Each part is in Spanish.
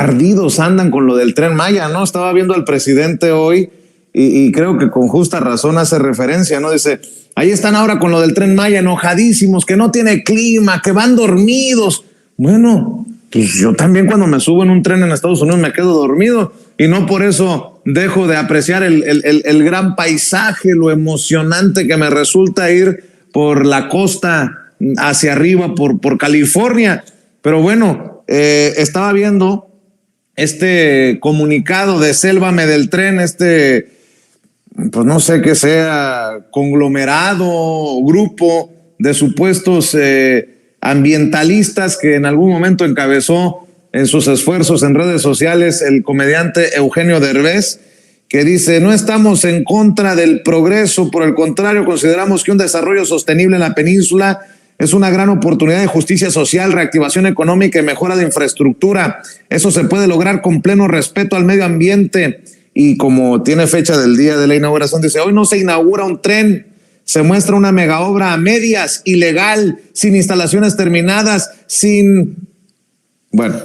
ardidos andan con lo del Tren Maya, ¿no? Estaba viendo al presidente hoy y creo que con justa razón hace referencia, ¿no? Dice, ahí están ahora con lo del Tren Maya, enojadísimos, que no tiene clima, que van dormidos. Bueno, pues yo también cuando me subo en un tren en Estados Unidos me quedo dormido y no por eso dejo de apreciar el gran paisaje, lo emocionante que me resulta ir por la costa hacia arriba, por California. Pero bueno, estaba viendo este comunicado de Sélvame del Tren, pues no sé qué sea, conglomerado o grupo de supuestos ambientalistas que en algún momento encabezó en sus esfuerzos en redes sociales el comediante Eugenio Derbez, que dice, no estamos en contra del progreso, por el contrario, consideramos que un desarrollo sostenible en la península es una gran oportunidad de justicia social, reactivación económica y mejora de infraestructura. Eso se puede lograr con pleno respeto al medio ambiente. Y como tiene fecha del día de la inauguración, dice, hoy no se inaugura un tren, se muestra una mega obra a medias, ilegal, sin instalaciones terminadas, Bueno,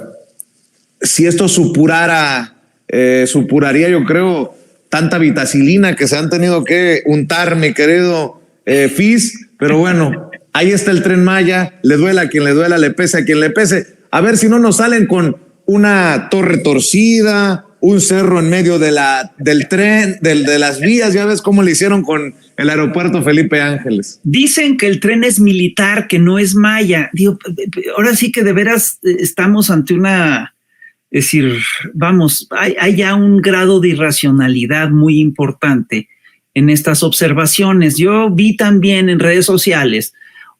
si esto supuraría, yo creo, tanta vitacilina que se han tenido que untar, mi querido Fis, pero bueno, ahí está el Tren Maya, le duela a quien le duela, le pese a quien le pese. A ver si no nos salen con una torre torcida, un cerro en medio del tren, de las vías. Ya ves cómo le hicieron con el aeropuerto Felipe Ángeles. Dicen que el tren es militar, que no es maya. Digo, ahora sí que de veras estamos ante es decir, vamos, hay ya un grado de irracionalidad muy importante en estas observaciones. Yo vi también en redes sociales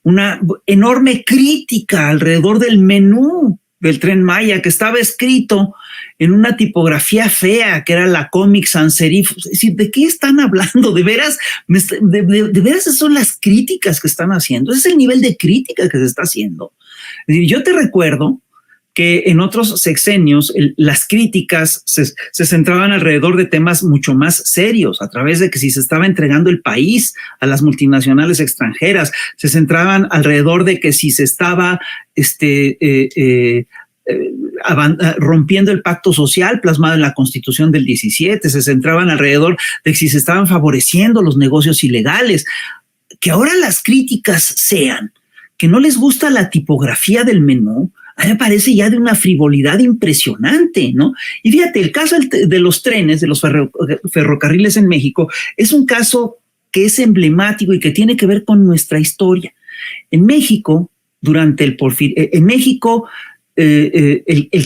una enorme crítica alrededor del menú del Tren Maya, que estaba escrito en una tipografía fea, que era la Comic Sans Serif. Es decir, ¿de qué están hablando? ¿De veras? ¿De veras esas son las críticas que están haciendo? Ese es el nivel de crítica que se está haciendo. Es decir, yo te recuerdo que en otros sexenios las críticas se centraban alrededor de temas mucho más serios, a través de que si se estaba entregando el país a las multinacionales extranjeras, se centraban alrededor de que si se estaba rompiendo el pacto social plasmado en la Constitución del 17, se centraban alrededor de que si se estaban favoreciendo los negocios ilegales. Que ahora las críticas sean que no les gusta la tipografía del menú, a mí me parece ya de una frivolidad impresionante, ¿no? Y fíjate, el caso de los trenes, de los ferrocarriles en México, es un caso que es emblemático y que tiene que ver con nuestra historia. En México, durante el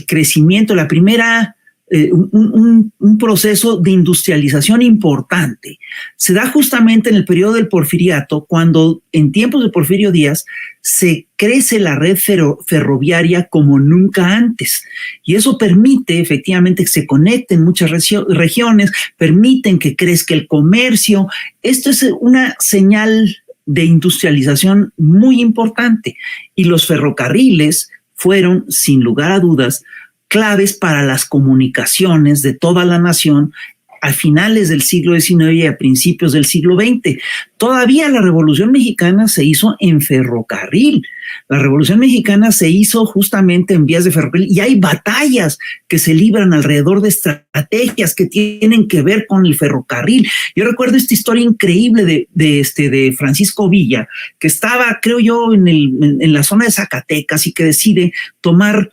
crecimiento, la primera, un proceso de industrialización importante se da justamente en el periodo del Porfiriato, cuando en tiempos de Porfirio Díaz se crece la red ferroviaria como nunca antes, y eso permite efectivamente que se conecten muchas regiones, permiten que crezca el comercio. Esto es una señal de industrialización muy importante, y los ferrocarriles fueron, sin lugar a dudas, claves para las comunicaciones de toda la nación a finales del siglo XIX y a principios del siglo XX. Todavía la Revolución Mexicana se hizo en ferrocarril. La Revolución Mexicana se hizo justamente en vías de ferrocarril, y hay batallas que se libran alrededor de estrategias que tienen que ver con el ferrocarril. Yo recuerdo esta historia increíble de Francisco Villa, que estaba, creo yo, en la zona de Zacatecas, y que decide tomar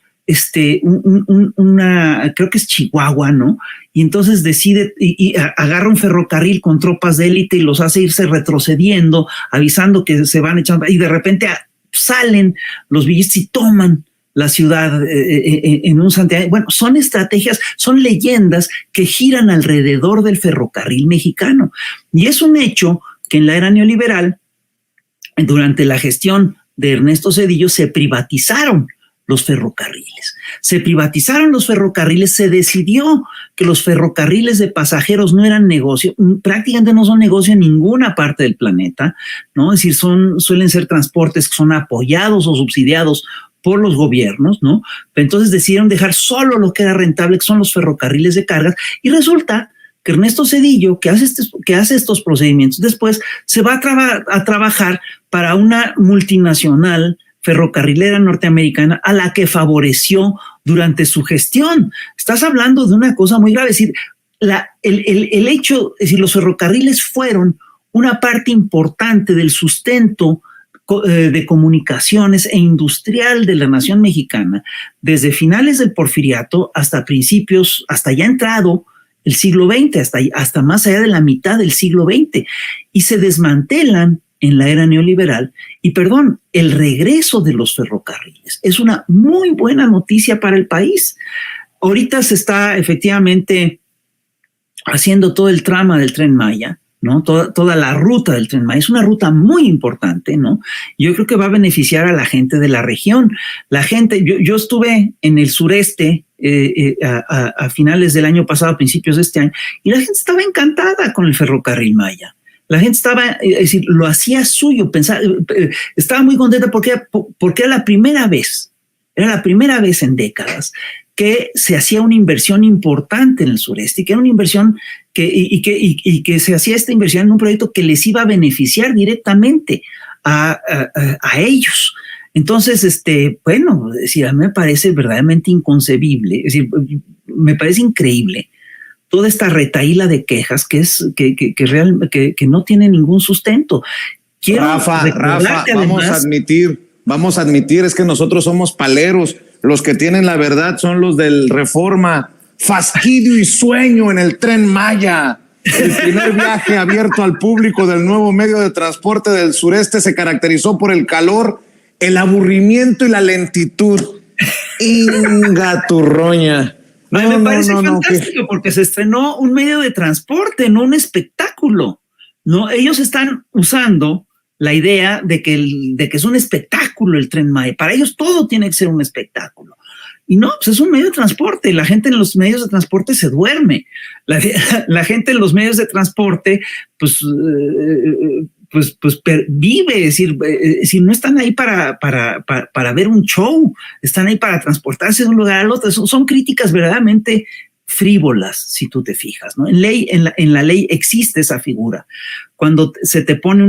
creo que es Chihuahua, ¿no? Y entonces decide y agarra un ferrocarril con tropas de élite y los hace irse retrocediendo, avisando que se van echando, y de repente salen los villistas y toman la ciudad en un santiago. Bueno, son estrategias, son leyendas que giran alrededor del ferrocarril mexicano. Y es un hecho que en la era neoliberal, durante la gestión de Ernesto Zedillo, se privatizaron los ferrocarriles. Se privatizaron los ferrocarriles, se decidió que los ferrocarriles de pasajeros no eran negocio, prácticamente no son negocio en ninguna parte del planeta, ¿no? Es decir, suelen ser transportes que son apoyados o subsidiados por los gobiernos, ¿no? Entonces decidieron dejar solo lo que era rentable, que son los ferrocarriles de cargas, y resulta que Ernesto Zedillo, que hace estos procedimientos, después se va a trabajar para una multinacional ferrocarrilera norteamericana a la que favoreció durante su gestión. Estás hablando de una cosa muy grave, es decir, el hecho, es decir, los ferrocarriles fueron una parte importante del sustento de comunicaciones e industrial de la nación mexicana desde finales del Porfiriato hasta principios, hasta ya entrado el siglo XX, hasta más allá de la mitad del siglo XX, y se desmantelan en la era neoliberal. Y perdón, el regreso de los ferrocarriles es una muy buena noticia para el país. Ahorita se está efectivamente haciendo todo el trama del Tren Maya, ¿no? Toda la ruta del Tren Maya. Es una ruta muy importante, ¿no? Yo creo que va a beneficiar a la gente de la región. La gente, yo estuve en el sureste a finales del año pasado, a principios de este año, y la gente estaba encantada con el ferrocarril Maya. La gente estaba, es decir, lo hacía suyo, estaba muy contenta porque era la primera vez en décadas que se hacía una inversión importante en el sureste, y que era una inversión que se hacía esta inversión en un proyecto que les iba a beneficiar directamente a ellos. Entonces, bueno, es decir, a mí me parece verdaderamente inconcebible, es decir, me parece increíble toda esta retahíla de quejas que no tiene ningún sustento. Rafa, vamos a admitir, es que nosotros somos paleros, los que tienen la verdad son los del Reforma. Fastidio y sueño en el Tren Maya. El primer viaje abierto al público del nuevo medio de transporte del sureste se caracterizó por el calor, el aburrimiento y la lentitud. Inga turroña. Me parece fantástico porque se estrenó un medio de transporte, no un espectáculo. No, ellos están usando la idea de que es un espectáculo el Tren Maya. Para ellos todo tiene que ser un espectáculo. Y no, pues es un medio de transporte. La gente en los medios de transporte se duerme. La gente en los medios de transporte, pues vive, es decir, no están ahí para ver un show, están ahí para transportarse de un lugar al otro. Son críticas verdaderamente frívolas, si tú te fijas, ¿no? En la ley existe esa figura. Cuando se te pone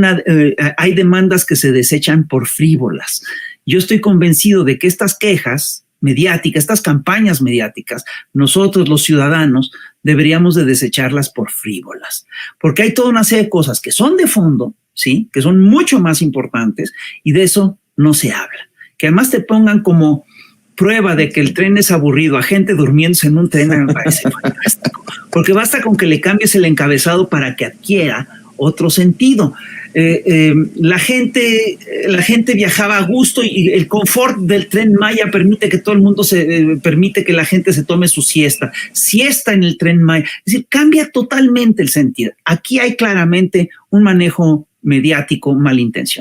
hay demandas que se desechan por frívolas. Yo estoy convencido de que estas quejas mediáticas, estas campañas mediáticas, nosotros los ciudadanos deberíamos de desecharlas por frívolas, porque hay toda una serie de cosas que son de fondo, ¿sí? Que son mucho más importantes, y de eso no se habla. Que además te pongan como prueba de que el tren es aburrido a gente durmiéndose en un tren, me parece fantástico, porque basta con que le cambies el encabezado para que adquiera otro sentido. La gente viajaba a gusto, y el confort del Tren Maya permite que todo el mundo permite que la gente se tome su siesta en el Tren Maya. Es decir, cambia totalmente el sentido. Aquí hay claramente un manejo mediático malintencionado.